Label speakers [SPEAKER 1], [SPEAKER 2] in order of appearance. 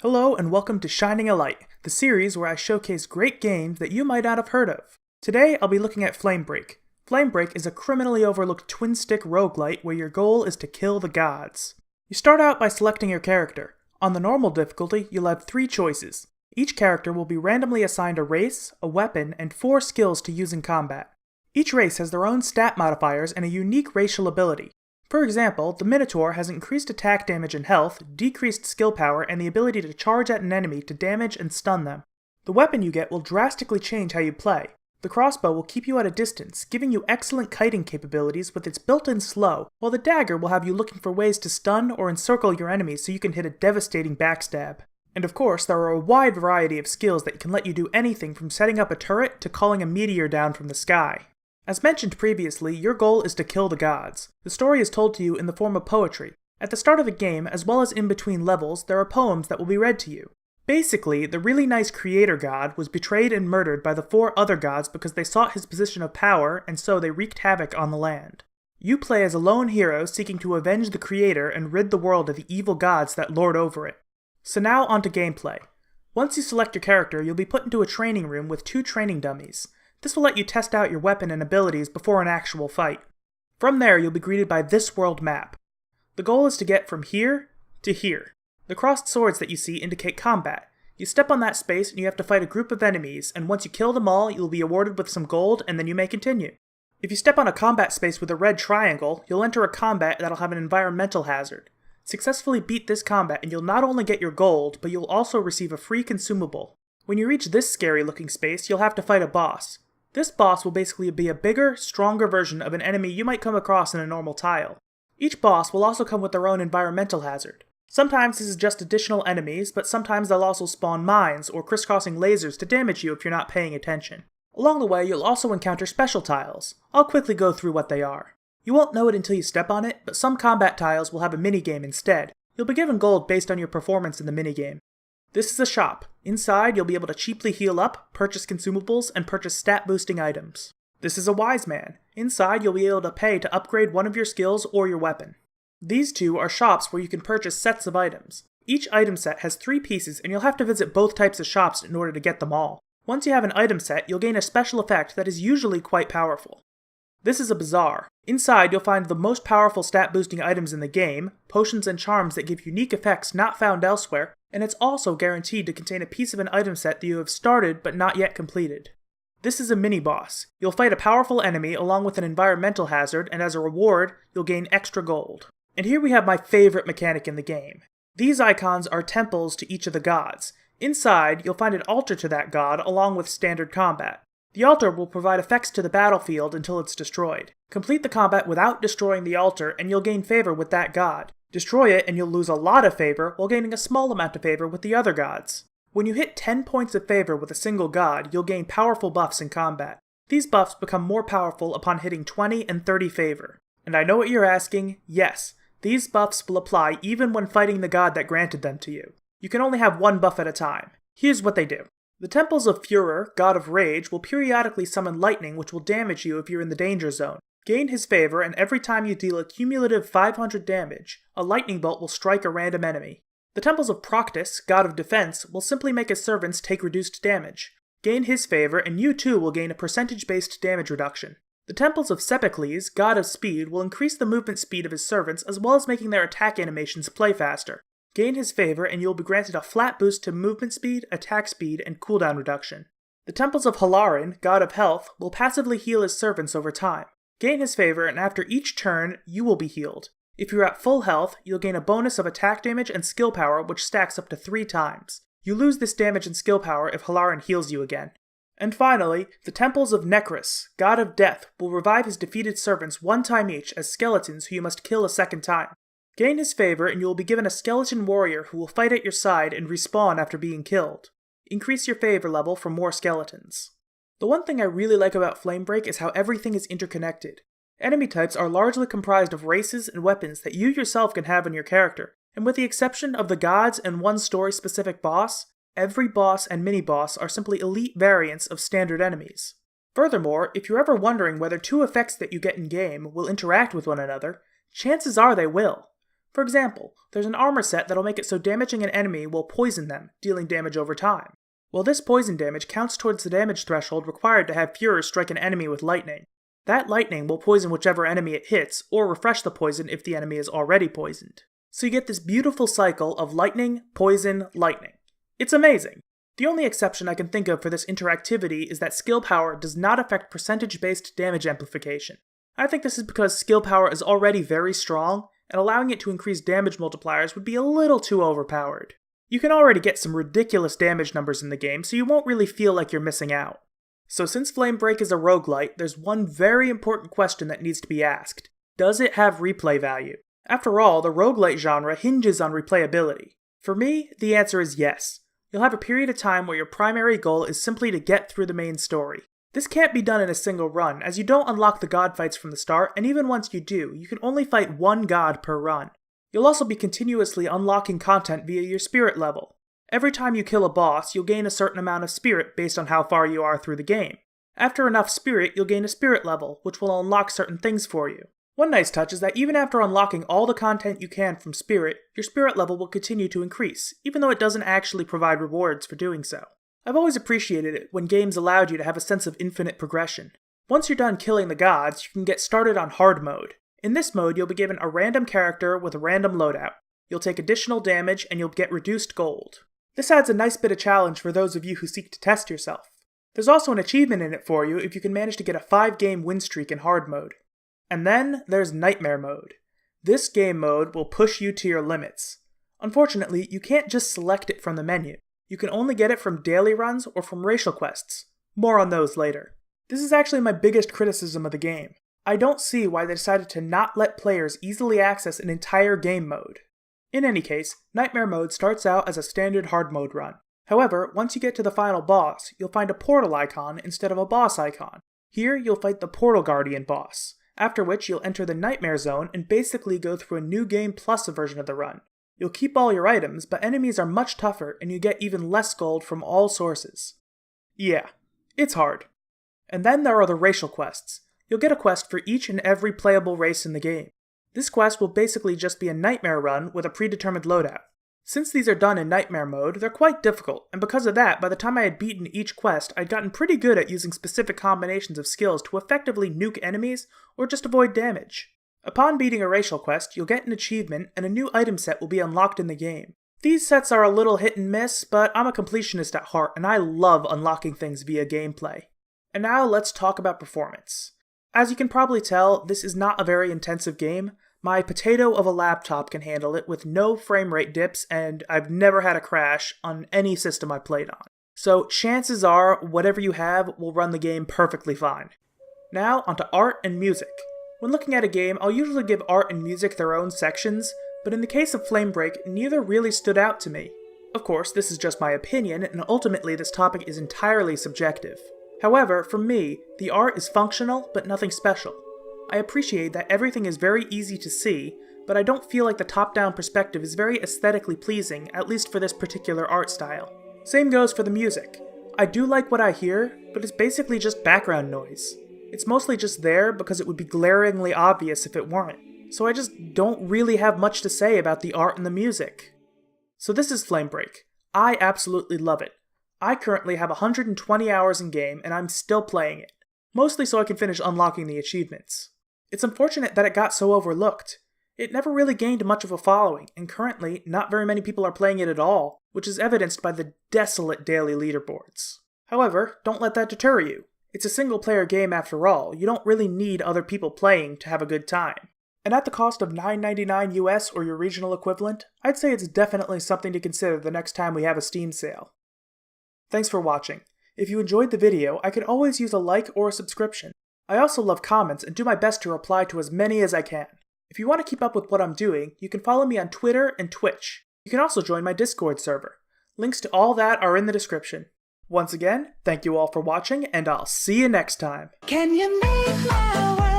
[SPEAKER 1] Hello and welcome to Shining a Light, the series where I showcase great games that you might not have heard of. Today I'll be looking at Flamebreak. Flamebreak is a criminally overlooked twin-stick roguelite where your goal is to kill the gods. You start out by selecting your character. On the normal difficulty, you'll have 3 choices. Each character will be randomly assigned a race, a weapon, and 4 skills to use in combat. Each race has their own stat modifiers and a unique racial ability. For example, the Minotaur has increased attack damage and health, decreased skill power, and the ability to charge at an enemy to damage and stun them. The weapon you get will drastically change how you play. The crossbow will keep you at a distance, giving you excellent kiting capabilities with its built-in slow, while the dagger will have you looking for ways to stun or encircle your enemies so you can hit a devastating backstab. And of course, there are a wide variety of skills that can let you do anything from setting up a turret to calling a meteor down from the sky. As mentioned previously, your goal is to kill the gods. The story is told to you in the form of poetry. At the start of the game, as well as in between levels, there are poems that will be read to you. Basically, the really nice creator god was betrayed and murdered by the 4 other gods because they sought his position of power, and so they wreaked havoc on the land. You play as a lone hero seeking to avenge the creator and rid the world of the evil gods that lord over it. So now onto gameplay. Once you select your character, you'll be put into a training room with 2 training dummies. This will let you test out your weapon and abilities before an actual fight. From there, you'll be greeted by this world map. The goal is to get from here to here. The crossed swords that you see indicate combat. You step on that space and you have to fight a group of enemies, and once you kill them all, you'll be awarded with some gold and then you may continue. If you step on a combat space with a red triangle, you'll enter a combat that'll have an environmental hazard. Successfully beat this combat and you'll not only get your gold, but you'll also receive a free consumable. When you reach this scary looking space, you'll have to fight a boss. This boss will basically be a bigger, stronger version of an enemy you might come across in a normal tile. Each boss will also come with their own environmental hazard. Sometimes this is just additional enemies, but sometimes they'll also spawn mines or crisscrossing lasers to damage you if you're not paying attention. Along the way, you'll also encounter special tiles. I'll quickly go through what they are. You won't know it until you step on it, but some combat tiles will have a minigame instead. You'll be given gold based on your performance in the minigame. This is a shop. Inside, you'll be able to cheaply heal up, purchase consumables, and purchase stat-boosting items. This is a wise man. Inside, you'll be able to pay to upgrade one of your skills or your weapon. These 2 are shops where you can purchase sets of items. Each item set has 3 pieces, and you'll have to visit both types of shops in order to get them all. Once you have an item set, you'll gain a special effect that is usually quite powerful. This is a bazaar. Inside, you'll find the most powerful stat-boosting items in the game, potions and charms that give unique effects not found elsewhere, and it's also guaranteed to contain a piece of an item set that you have started but not yet completed. This is a mini-boss. You'll fight a powerful enemy along with an environmental hazard, and as a reward, you'll gain extra gold. And here we have my favorite mechanic in the game. These icons are temples to each of the gods. Inside, you'll find an altar to that god along with standard combat. The altar will provide effects to the battlefield until it's destroyed. Complete the combat without destroying the altar and you'll gain favor with that god. Destroy it and you'll lose a lot of favor while gaining a small amount of favor with the other gods. When you hit 10 points of favor with a single god, you'll gain powerful buffs in combat. These buffs become more powerful upon hitting 20 and 30 favor. And I know what you're asking, yes, these buffs will apply even when fighting the god that granted them to you. You can only have 1 buff at a time. Here's what they do. The Temples of Furor, God of Rage, will periodically summon lightning which will damage you if you're in the danger zone. Gain his favor, and every time you deal a cumulative 500 damage, a lightning bolt will strike a random enemy. The Temples of Proctus, God of Defense, will simply make his servants take reduced damage. Gain his favor, and you too will gain a percentage-based damage reduction. The Temples of Sepicles, God of Speed, will increase the movement speed of his servants as well as making their attack animations play faster. Gain his favor and you'll be granted a flat boost to movement speed, attack speed, and cooldown reduction. The Temples of Halarin, God of Health, will passively heal his servants over time. Gain his favor and after each turn, you will be healed. If you're at full health, you'll gain a bonus of attack damage and skill power which stacks up to 3 times. You lose this damage and skill power if Halarin heals you again. And finally, the Temples of Necrus, God of Death, will revive his defeated servants 1 time each as skeletons who you must kill a second time. Gain his favor and you will be given a skeleton warrior who will fight at your side and respawn after being killed. Increase your favor level for more skeletons. The one thing I really like about Flamebreak is how everything is interconnected. Enemy types are largely comprised of races and weapons that you yourself can have in your character, and with the exception of the gods and one story-specific boss, every boss and mini-boss are simply elite variants of standard enemies. Furthermore, if you're ever wondering whether 2 effects that you get in-game will interact with one another, chances are they will. For example, there's an armor set that'll make it so damaging an enemy will poison them, dealing damage over time. Well, this poison damage counts towards the damage threshold required to have Fuhrer strike an enemy with lightning. That lightning will poison whichever enemy it hits, or refresh the poison if the enemy is already poisoned. So you get this beautiful cycle of lightning, poison, lightning. It's amazing. The only exception I can think of for this interactivity is that skill power does not affect percentage-based damage amplification. I think this is because skill power is already very strong, and allowing it to increase damage multipliers would be a little too overpowered. You can already get some ridiculous damage numbers in the game, so you won't really feel like you're missing out. So since Flamebreak is a roguelite, there's one very important question that needs to be asked. Does it have replay value? After all, the roguelite genre hinges on replayability. For me, the answer is yes. You'll have a period of time where your primary goal is simply to get through the main story. This can't be done in a single run, as you don't unlock the god fights from the start, and even once you do, you can only fight one god per run. You'll also be continuously unlocking content via your spirit level. Every time you kill a boss, you'll gain a certain amount of spirit based on how far you are through the game. After enough spirit, you'll gain a spirit level, which will unlock certain things for you. One nice touch is that even after unlocking all the content you can from spirit, your spirit level will continue to increase, even though it doesn't actually provide rewards for doing so. I've always appreciated it when games allowed you to have a sense of infinite progression. Once you're done killing the gods, you can get started on hard mode. In this mode, you'll be given a random character with a random loadout. You'll take additional damage, and you'll get reduced gold. This adds a nice bit of challenge for those of you who seek to test yourself. There's also an achievement in it for you if you can manage to get a 5-game win streak in hard mode. And then there's Nightmare Mode. This game mode will push you to your limits. Unfortunately, you can't just select it from the menu. You can only get it from daily runs or from racial quests. More on those later. This is actually my biggest criticism of the game. I don't see why they decided to not let players easily access an entire game mode. In any case, Nightmare Mode starts out as a standard hard mode run. However, once you get to the final boss, you'll find a portal icon instead of a boss icon. Here, you'll fight the Portal Guardian boss, after which you'll enter the Nightmare Zone and basically go through a new game plus a version of the run. You'll keep all your items, but enemies are much tougher and you get even less gold from all sources. Yeah, it's hard. And then there are the racial quests. You'll get a quest for each and every playable race in the game. This quest will basically just be a nightmare run with a predetermined loadout. Since these are done in nightmare mode, they're quite difficult, and because of that, by the time I had beaten each quest, I'd gotten pretty good at using specific combinations of skills to effectively nuke enemies or just avoid damage. Upon beating a racial quest, you'll get an achievement and a new item set will be unlocked in the game. These sets are a little hit and miss, but I'm a completionist at heart and I love unlocking things via gameplay. And now let's talk about performance. As you can probably tell, this is not a very intensive game. My potato of a laptop can handle it with no frame rate dips, and I've never had a crash on any system I played on. So chances are, whatever you have will run the game perfectly fine. Now, onto art and music. When looking at a game, I'll usually give art and music their own sections, but in the case of Flamebreak, neither really stood out to me. Of course, this is just my opinion, and ultimately this topic is entirely subjective. However, for me, the art is functional, but nothing special. I appreciate that everything is very easy to see, but I don't feel like the top-down perspective is very aesthetically pleasing, at least for this particular art style. Same goes for the music. I do like what I hear, but it's basically just background noise. It's mostly just there because it would be glaringly obvious if it weren't, so I just don't really have much to say about the art and the music. So this is Flamebreak. I absolutely love it. I currently have 120 hours in game, and I'm still playing it, mostly so I can finish unlocking the achievements. It's unfortunate that it got so overlooked. It never really gained much of a following, and currently, not very many people are playing it at all, which is evidenced by the desolate daily leaderboards. However, don't let that deter you. It's a single-player game after all. You don't really need other people playing to have a good time. And at the cost of $9.99 US or your regional equivalent, I'd say it's definitely something to consider the next time we have a Steam sale. Thanks for watching. If you enjoyed the video, I could always use a like or a subscription. I also love comments and do my best to reply to as many as I can. If you want to keep up with what I'm doing, you can follow me on Twitter and Twitch. You can also join my Discord server. Links to all that are in the description. Once again, thank you all for watching, and I'll see you next time.
[SPEAKER 2] Can you make my world